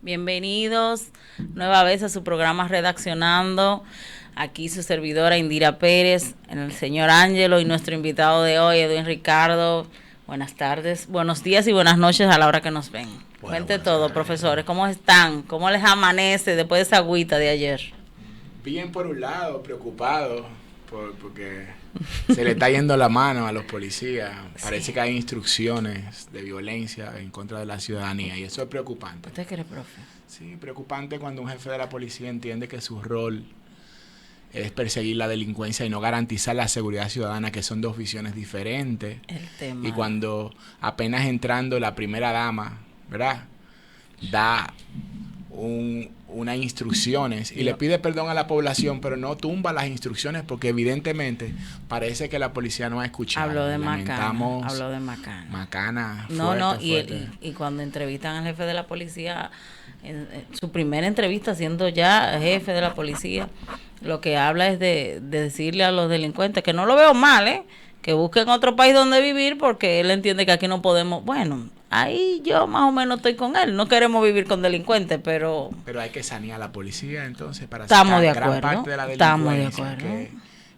Bienvenidos nueva vez a su programa Redaccionando. Aquí su servidora Indira Pérez, el señor Ángelo y nuestro invitado de hoy, Edwin Ricardo. Buenas tardes, buenos días y buenas noches a la hora que nos ven. Cuente todo, tardes, profesores. ¿Cómo están? ¿Cómo les amanece después de esa agüita de ayer? Bien por un lado, preocupado porque se le está yendo la mano a los policías. Parece que hay instrucciones de violencia en contra de la ciudadanía y eso es preocupante. ¿Usted cree, profe? Sí, preocupante cuando un jefe de la policía entiende que su rol es perseguir la delincuencia y no garantizar la seguridad ciudadana, que son dos visiones diferentes. El tema. Y cuando apenas entrando la primera dama, ¿verdad?, da unas instrucciones y le pide perdón a la población, pero no tumba las instrucciones porque evidentemente parece que la policía no ha escuchado. Habló de Macana. Habló de Macana. Macana, fuerte. Y cuando entrevistan al jefe de la policía, en su primera entrevista siendo ya jefe de la policía, lo que habla es de decirle a los delincuentes, que no lo veo mal, que busquen otro país donde vivir porque él entiende que aquí no podemos. Bueno, ahí yo más o menos estoy con él. No queremos vivir con delincuentes, pero hay que sanear a la policía entonces para sacar gran parte de la delincuencia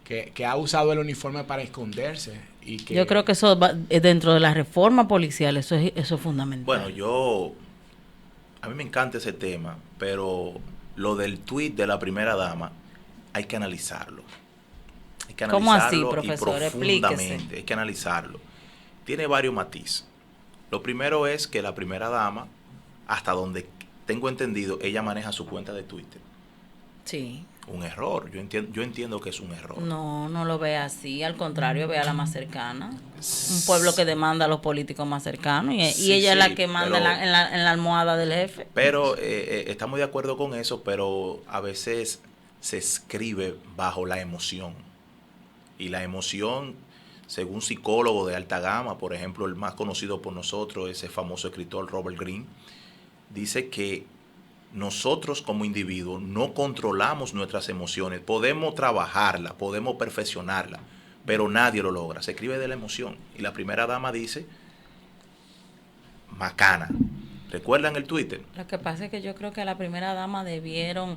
que ha usado el uniforme para esconderse. Y que yo creo que eso va, dentro de la reforma policial, eso es fundamental. Bueno, a mí me encanta ese tema, pero lo del tuit de la primera dama hay que analizarlo. Hay que analizarlo. ¿Cómo así, profesor? Explíquese. Hay que analizarlo. Tiene varios matices. Lo primero es que la primera dama, hasta donde tengo entendido, ella maneja su cuenta de Twitter. Sí. Un error. Yo entiendo que es un error. No lo ve así. Al contrario, ve a la más cercana. Un pueblo que demanda a los políticos más cercanos. Y ella es la que manda en la almohada del jefe. Pero estamos de acuerdo con eso, pero a veces se escribe bajo la emoción. Y la emoción, según psicólogo de alta gama, por ejemplo, el más conocido por nosotros, ese famoso escritor Robert Greene, dice que nosotros como individuos no controlamos nuestras emociones. Podemos trabajarlas, podemos perfeccionarlas, pero nadie lo logra. Se escribe de la emoción. Y la primera dama dice, Macana. ¿Recuerdan el Twitter? Lo que pasa es que yo creo que a la primera dama debieron,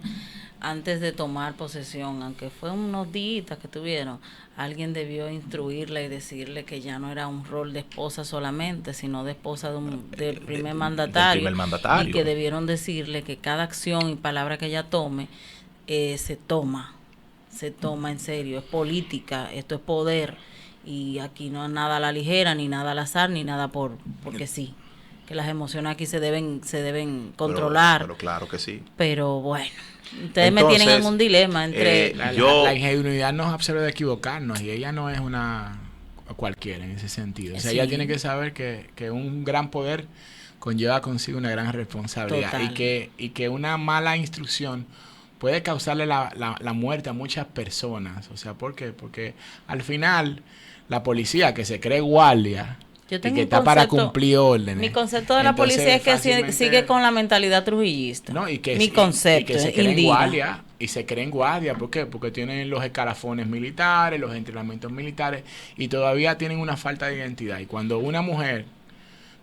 antes de tomar posesión, aunque fue unos días que tuvieron, alguien debió instruirla y decirle que ya no era un rol de esposa solamente, sino de esposa del primer mandatario. Y que debieron decirle que cada acción y palabra que ella tome se toma en serio, es política, esto es poder, y aquí no es nada a la ligera, ni nada al azar, ni nada porque sí. Que las emociones aquí se deben controlar. Pero claro que sí. Pero bueno, ustedes me tienen en un dilema entre... La ingenuidad nos absorbe de equivocarnos y ella no es una cualquiera en ese sentido. O sea, ella tiene que saber que un gran poder conlleva consigo una gran responsabilidad. Y que una mala instrucción puede causarle la muerte a muchas personas. O sea, ¿por qué? Porque al final la policía que se cree guardia... Yo tengo y que está para cumplir órdenes. Mi concepto de la policía es que sigue con la mentalidad trujillista. No, y que, mi concepto y que se creen guardia. Y se creen guardia. ¿Por qué? Porque tienen los escalafones militares, los entrenamientos militares, y todavía tienen una falta de identidad. Y cuando una mujer,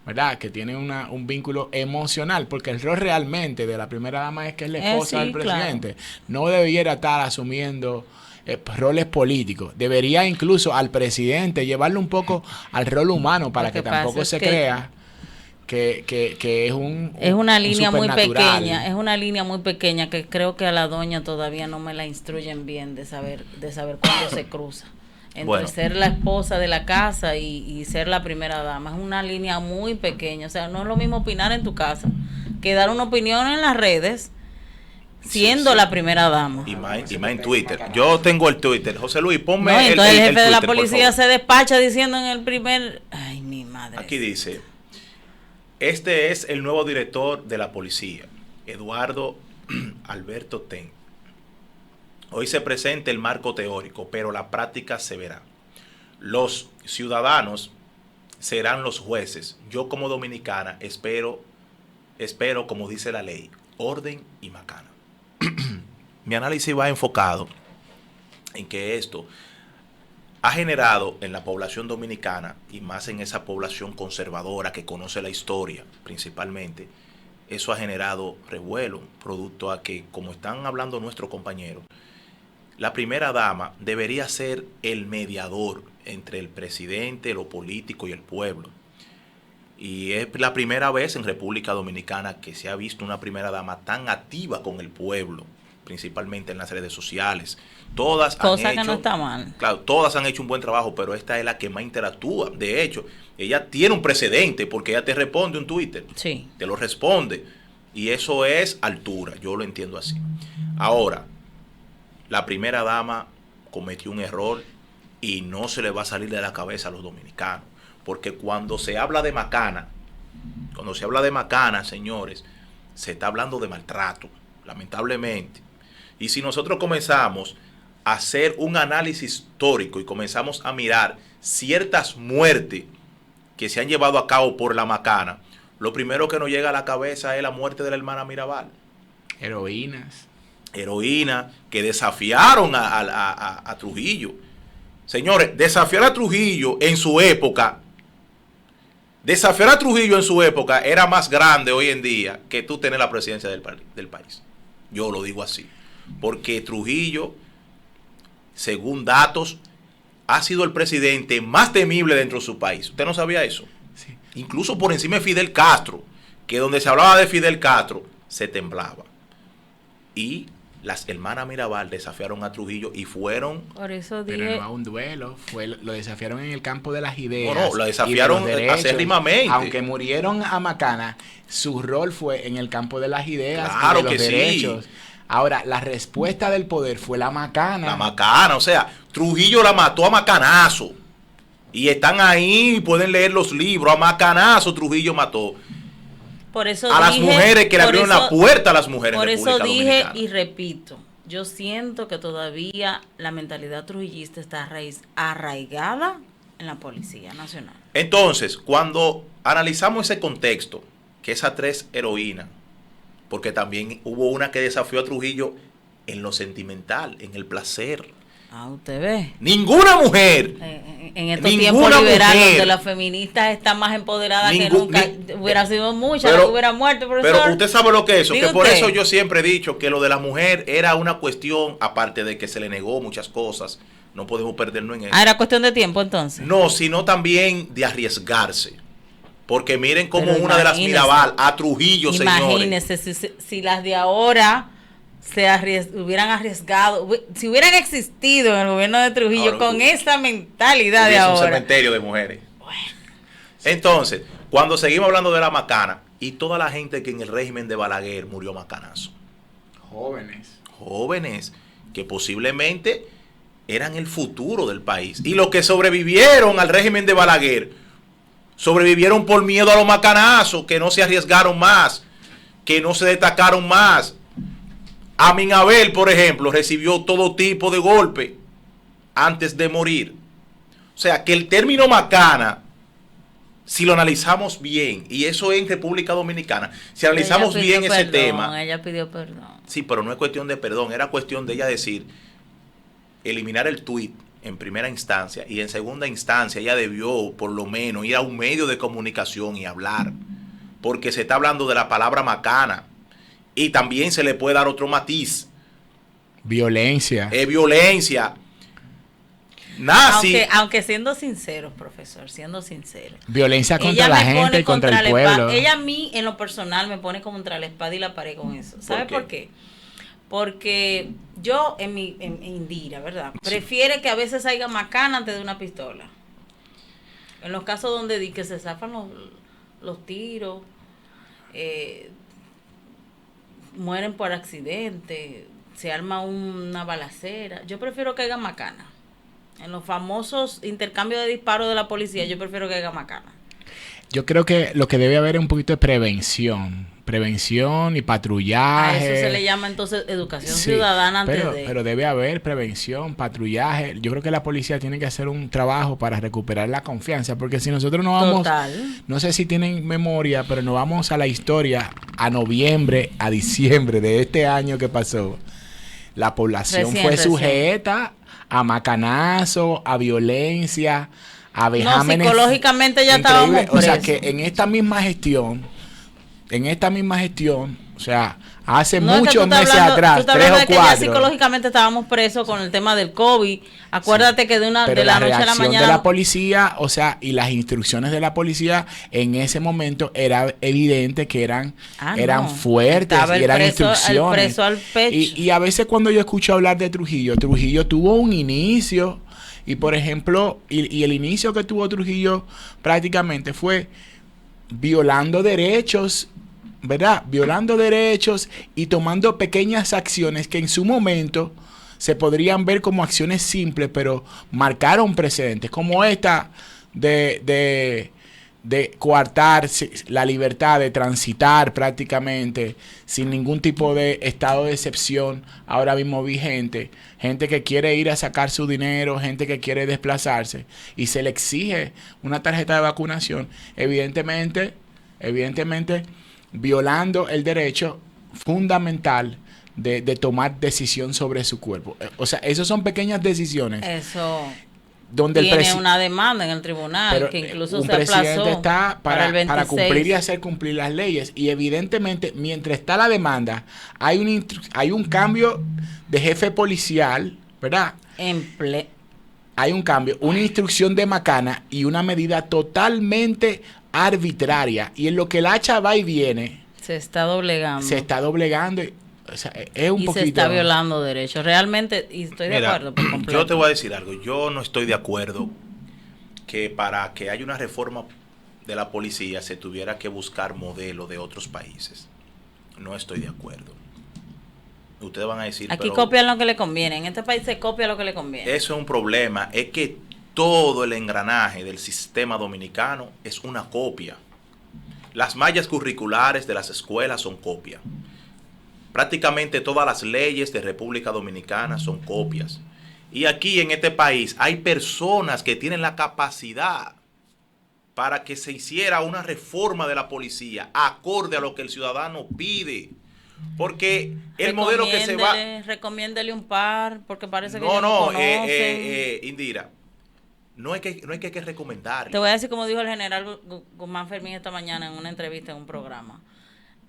¿verdad?, que tiene un vínculo emocional, porque el rol realmente de la primera dama es que es la esposa del presidente, claro, no debiera estar asumiendo roles políticos. Debería incluso al presidente llevarlo un poco al rol humano para que tampoco se crea que es una línea muy pequeña. Es una línea muy pequeña que creo que a la doña todavía no me la instruyen bien de saber cuándo se cruza entre ser la esposa de la casa y ser la primera dama. Es una línea muy pequeña. O sea, no es lo mismo opinar en tu casa que dar una opinión en las redes siendo la primera dama. Y más en Twitter. Yo tengo el Twitter. José Luis, ponme entonces el jefe de la policía se despacha diciendo en el primer... Ay, mi madre. Aquí dice, este es el nuevo director de la policía, Eduardo Alberto Ten. Hoy se presenta el marco teórico, pero la práctica se verá. Los ciudadanos serán los jueces. Yo como dominicana espero, como dice la ley, orden y Macana. Mi análisis va enfocado en que esto ha generado en la población dominicana, y más en esa población conservadora que conoce la historia principalmente, eso ha generado revuelo, producto a que, como están hablando nuestros compañeros, la primera dama debería ser el mediador entre el presidente, lo político y el pueblo. Y es la primera vez en República Dominicana que se ha visto una primera dama tan activa con el pueblo, principalmente en las redes sociales. Todas Cosa han que hecho, no está mal. claro, todas han hecho un buen trabajo, pero esta es la que más interactúa. De hecho, ella tiene un precedente porque ella te responde un Twitter. Sí. Te lo responde. Y eso es altura, yo lo entiendo así. Ahora, la primera dama cometió un error y no se le va a salir de la cabeza a los dominicanos. Porque cuando se habla de macana, señores, se está hablando de maltrato, lamentablemente. Y si nosotros comenzamos a hacer un análisis histórico y comenzamos a mirar ciertas muertes que se han llevado a cabo por la macana, lo primero que nos llega a la cabeza es la muerte de la hermana Mirabal. Heroínas Que desafiaron a Trujillo. Señores, desafiar a Trujillo en su época era más grande hoy en día que tú tener la presidencia del país. Yo lo digo así. Porque Trujillo, según datos, ha sido el presidente más temible dentro de su país. ¿Usted no sabía eso? Sí. Incluso por encima de Fidel Castro, que donde se hablaba de Fidel Castro, se temblaba. Y las hermanas Mirabal desafiaron a Trujillo y fueron... Por eso dije... Pero no a un duelo, lo desafiaron en el campo de las ideas. No, lo desafiaron acérrimamente. Aunque murieron a Macana, su rol fue en el campo de las ideas, claro, y de los que derechos. Sí. Ahora, la respuesta del poder fue la macana. La macana, o sea, Trujillo la mató a macanazo. Y están ahí, pueden leer los libros, a macanazo Trujillo mató. Por eso a las mujeres que le abrieron la puerta a las mujeres en República Dominicana. Por eso dije Dominicana. y repito, yo siento que todavía la mentalidad trujillista está arraigada en la Policía Nacional. Entonces, cuando analizamos ese contexto, que esas tres heroínas, porque también hubo una que desafió a Trujillo en lo sentimental, en el placer. Ah, usted ve. Ninguna mujer. En estos tiempos liberales, mujer, donde las feministas están más empoderadas que nunca, hubiera sido muchas las que hubieran muerto, profesor. Pero usted sabe lo que es eso, que por usted. eso yo siempre he dicho que lo de la mujer era una cuestión, aparte de que se le negó muchas cosas, no podemos perdernos en eso. Ah, era cuestión de tiempo entonces. No, sino también de arriesgarse. Porque miren cómo Pero una de las Mirabal a Trujillo, señores. Imagínense si las de ahora hubieran arriesgado, si hubieran existido en el gobierno de Trujillo ahora, con esa mentalidad de ahora. Un cementerio de mujeres. Bueno. Entonces, cuando seguimos hablando de la macana y toda la gente que en el régimen de Balaguer murió macanazo. Jóvenes que posiblemente eran el futuro del país. Y los que sobrevivieron al régimen de Balaguer sobrevivieron por miedo a los macanazos, que no se arriesgaron más, que no se destacaron más. Amin Abel, por ejemplo, recibió todo tipo de golpe antes de morir. O sea, que el término macana, si lo analizamos bien, y eso en República Dominicana, si analizamos bien ese tema... Ella pidió perdón. Sí, pero no es cuestión de perdón, era cuestión de ella decir, eliminar el tuit en primera instancia, y en segunda instancia ella debió por lo menos ir a un medio de comunicación y hablar, porque se está hablando de la palabra macana, y también se le puede dar otro matiz. Violencia. Violencia. Nazi. Aunque siendo sinceros, profesor, siendo sinceros. Violencia contra la gente y contra el pueblo. Ella a mí, en lo personal, me pone contra la espada y la pared con eso. ¿Sabe por qué? Porque yo, en Indira, ¿verdad? Prefiere que a veces haya macana antes de una pistola. En los casos donde di que se zafan los tiros, mueren por accidente, se arma una balacera. Yo prefiero que haya macana. En los famosos intercambios de disparos de la policía, yo prefiero que haya macana. Yo creo que lo que debe haber es un poquito de prevención y patrullaje. A eso se le llama entonces educación ciudadana pero debe haber prevención, patrullaje. Yo creo que la policía tiene que hacer un trabajo para recuperar la confianza, porque si nosotros no vamos, no sé si tienen memoria, pero nos vamos a la historia, a noviembre, a diciembre de este año que pasó, la población fue sujeta a macanazo, a violencia, a vejámenes. No, psicológicamente ya estábamos presos. O sea que en esta misma gestión en esta misma gestión, o sea, hace No, es que muchos tú estás meses hablando, atrás, tú estás 3 hablando o de que ya 4. psicológicamente estábamos presos con el tema del COVID. Acuérdate que de Pero la noche a la reacción mañana. de la policía, o sea, y las instrucciones de la policía en ese momento era evidente que eran no. fuertes Estaba y eran el instrucciones. preso al pecho. Y a veces cuando yo escucho hablar de Trujillo tuvo un inicio y por ejemplo, y el inicio que tuvo Trujillo prácticamente fue violando derechos, ¿verdad? Violando derechos y tomando pequeñas acciones que en su momento se podrían ver como acciones simples, pero marcaron precedentes, como esta de coartar la libertad de transitar prácticamente sin ningún tipo de estado de excepción ahora mismo vigente, gente que quiere ir a sacar su dinero, gente que quiere desplazarse y se le exige una tarjeta de vacunación, evidentemente violando el derecho fundamental de tomar decisión sobre su cuerpo. O sea, esas son pequeñas decisiones. Eso donde tiene una demanda en el tribunal que incluso se aplazó. Presidente está para el 26. Para cumplir y hacer cumplir las leyes. Y evidentemente, mientras está la demanda, hay un cambio de jefe policial, ¿verdad? Hay un cambio, una instrucción de macana y una medida totalmente arbitraria. Y en lo que el hacha va y viene, se está doblegando. O sea, es un poquito. Se está violando derechos. Realmente, y estoy de acuerdo por completo. Yo te voy a decir algo. Yo no estoy de acuerdo que para que haya una reforma de la policía se tuviera que buscar modelo de otros países. No estoy de acuerdo. Ustedes van a decir... Aquí copian lo que le conviene. En este país se copia lo que le conviene. Eso es un problema. Es que todo el engranaje del sistema dominicano es una copia. Las mallas curriculares de las escuelas son copia. Prácticamente todas las leyes de República Dominicana son copias. Y aquí en este país hay personas que tienen la capacidad para que se hiciera una reforma de la policía acorde a lo que el ciudadano pide. Porque el modelo que se va... Recomiéndele un par, porque parece que no conocen. Indira, no es que hay que recomendarle. Te voy a decir como dijo el general Guzmán Fermín esta mañana en una entrevista en un programa.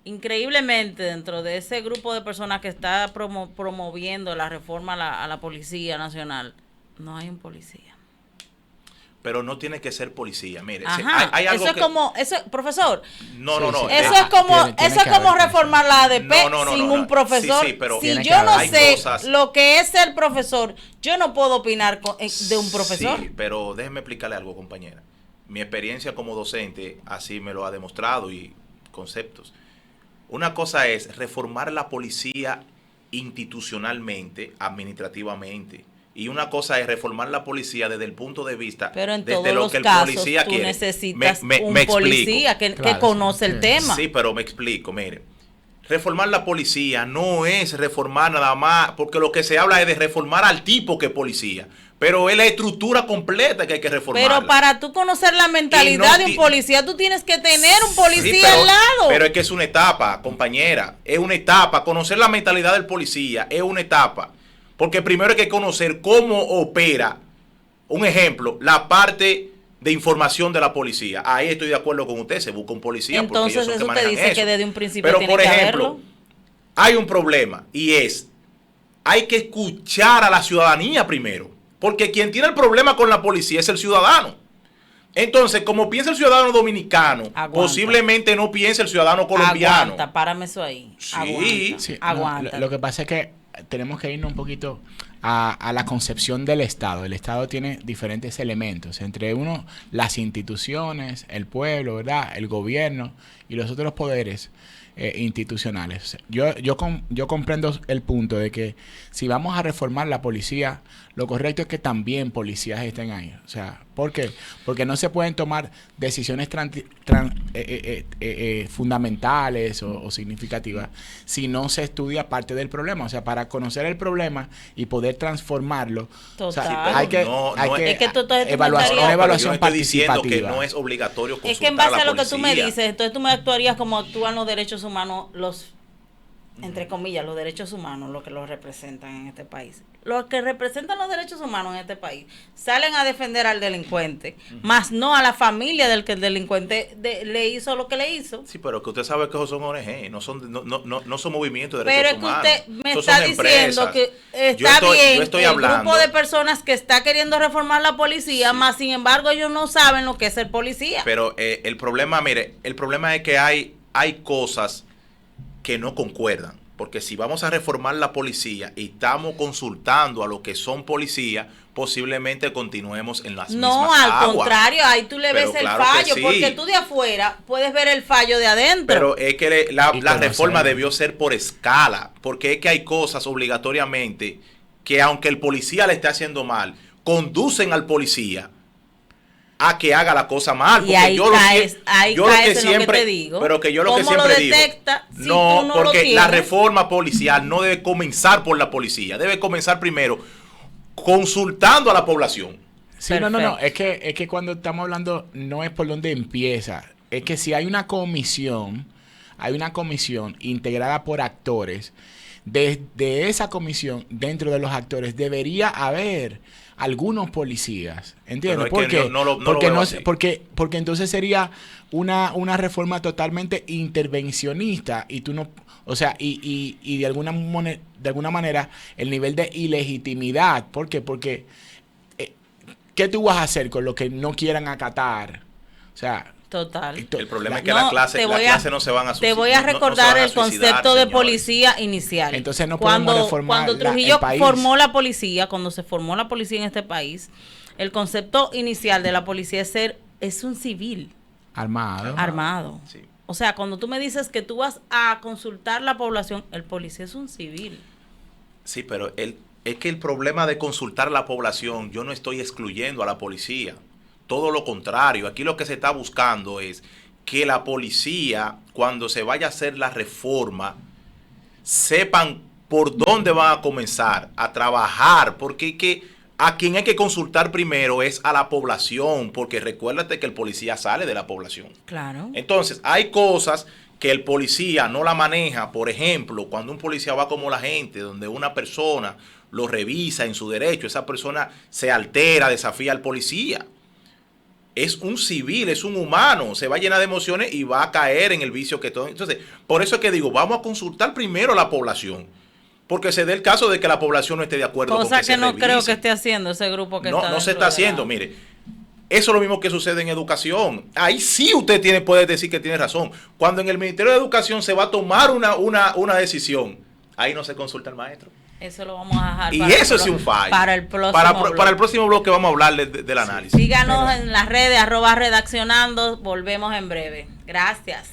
Increíblemente, dentro de ese grupo de personas que está promoviendo la reforma a la Policía Nacional, no hay un policía. Pero no tiene que ser policía, mire. Hay algo profesor. No. Eso es como reformar la ADP sin un profesor. Sí, pero si yo no sé lo que es ser profesor, yo no puedo opinar de un profesor. Sí, pero déjeme explicarle algo, compañera. Mi experiencia como docente así me lo ha demostrado y conceptos. Una cosa es reformar la policía institucionalmente, administrativamente. Y una cosa es reformar la policía desde el punto de vista desde lo que el policía quiere. Tú necesitas un policía que conoce el tema. Sí, pero me explico, mire. Reformar la policía no es reformar nada más, porque lo que se habla es de reformar al tipo que es policía. Pero es la estructura completa que hay que reformar. Pero para tú conocer la mentalidad de un policía, tú tienes que tener un policía al lado. Pero es que es una etapa, compañera. Es una etapa. Conocer la mentalidad del policía es una etapa. Porque primero hay que conocer cómo opera, un ejemplo, la parte de información de la policía. Ahí estoy de acuerdo con usted, se busca un policía. Entonces porque ellos son eso que te dice eso. Que desde un principio Pero tiene por que ejemplo, haberlo. Hay un problema y hay que escuchar a la ciudadanía primero. Porque quien tiene el problema con la policía es el ciudadano. Entonces, como piensa el ciudadano dominicano, posiblemente no piense el ciudadano colombiano. Aguanta, párame eso ahí. Sí. Aguanta. Lo que pasa es que tenemos que irnos un poquito a la concepción del Estado. El Estado tiene diferentes elementos, entre uno las instituciones, el pueblo, ¿verdad? El gobierno y los otros poderes institucionales. Yo comprendo el punto de que si vamos a reformar la policía, lo correcto es que también policías estén ahí. O sea, ¿por qué? Porque no se pueden tomar decisiones fundamentales o significativas si no se estudia parte del problema. O sea, para conocer el problema y poder transformarlo, o sea, hay que evaluar una evaluación participativa. Diciendo que no es obligatorio consultar. Es que en base a lo que tú me dices, entonces tú me actuarías como actúan los derechos humanos entre comillas, los derechos humanos, los que los representan en este país. Los que representan los derechos humanos en este país salen a defender al delincuente, más no a la familia del que el delincuente le hizo lo que le hizo. Sí, pero que usted sabe que esos son ONG, no son movimientos de derechos humanos. Pero es que usted me está diciendo que está bien el grupo de personas que está queriendo reformar la policía, más sin embargo ellos no saben lo que es ser policía. Pero el problema es que hay cosas que no concuerdan, porque si vamos a reformar la policía y estamos consultando a los que son policías, posiblemente continuemos en las mismas aguas. No, al contrario, ahí tú le ves el fallo, porque tú de afuera puedes ver el fallo de adentro. Pero es que la reforma debió ser por escala, porque es que hay cosas obligatoriamente que aunque el policía le esté haciendo mal, conducen al policía a que haga la cosa mal, porque ahí yo caes lo que en siempre lo que te digo. Pero que yo lo que ¿Cómo siempre lo detecta digo, si no, tú no porque lo la tienes? reforma policial no debe comenzar por la policía, debe comenzar primero consultando a la población. Sí, no, es que cuando estamos hablando no es por donde empieza, es que si hay una comisión integrada por actores, de esa comisión, dentro de los actores, debería haber algunos policías, ¿entiendes? Porque entonces sería una reforma totalmente intervencionista y tú no, o sea, y de alguna manera el nivel de ilegitimidad, ¿por qué? Porque ¿qué tú vas a hacer con lo que no quieran acatar? O sea, total. El problema es que las clases no se van a suicidar. Te voy a recordar el concepto de policía inicial. Entonces no podemos reformar cuando Trujillo formó la policía, cuando se formó la policía en este país, el concepto inicial de la policía es un civil. Armado. Sí. O sea, cuando tú me dices que tú vas a consultar la población, el policía es un civil. Sí, pero es que el problema de consultar a la población, yo no estoy excluyendo a la policía. Todo lo contrario, aquí lo que se está buscando es que la policía, cuando se vaya a hacer la reforma, sepan por dónde van a comenzar a trabajar, porque a quien hay que consultar primero es a la población, porque recuérdate que el policía sale de la población. Claro. Entonces, hay cosas que el policía no la maneja. Por ejemplo, cuando un policía va como la gente, donde una persona lo revisa en su derecho, esa persona se altera, desafía al policía. Es un civil, es un humano, se va a llenar de emociones y va a caer en el vicio que todo. Entonces, por eso es que digo, vamos a consultar primero a la población, porque se dé el caso de que la población no esté de acuerdo con que se revise. Cosa que no creo que esté haciendo ese grupo que está. No se está haciendo, mire. Eso es lo mismo que sucede en educación. Ahí sí usted puede decir que tiene razón. Cuando en el Ministerio de Educación se va a tomar una decisión, ahí no se consulta al maestro. Eso lo vamos a dejar. Y eso es un fallo. Para el próximo para el próximo bloque vamos a hablar del análisis. Síganos en las redes @redaccionando. Volvemos en breve. Gracias.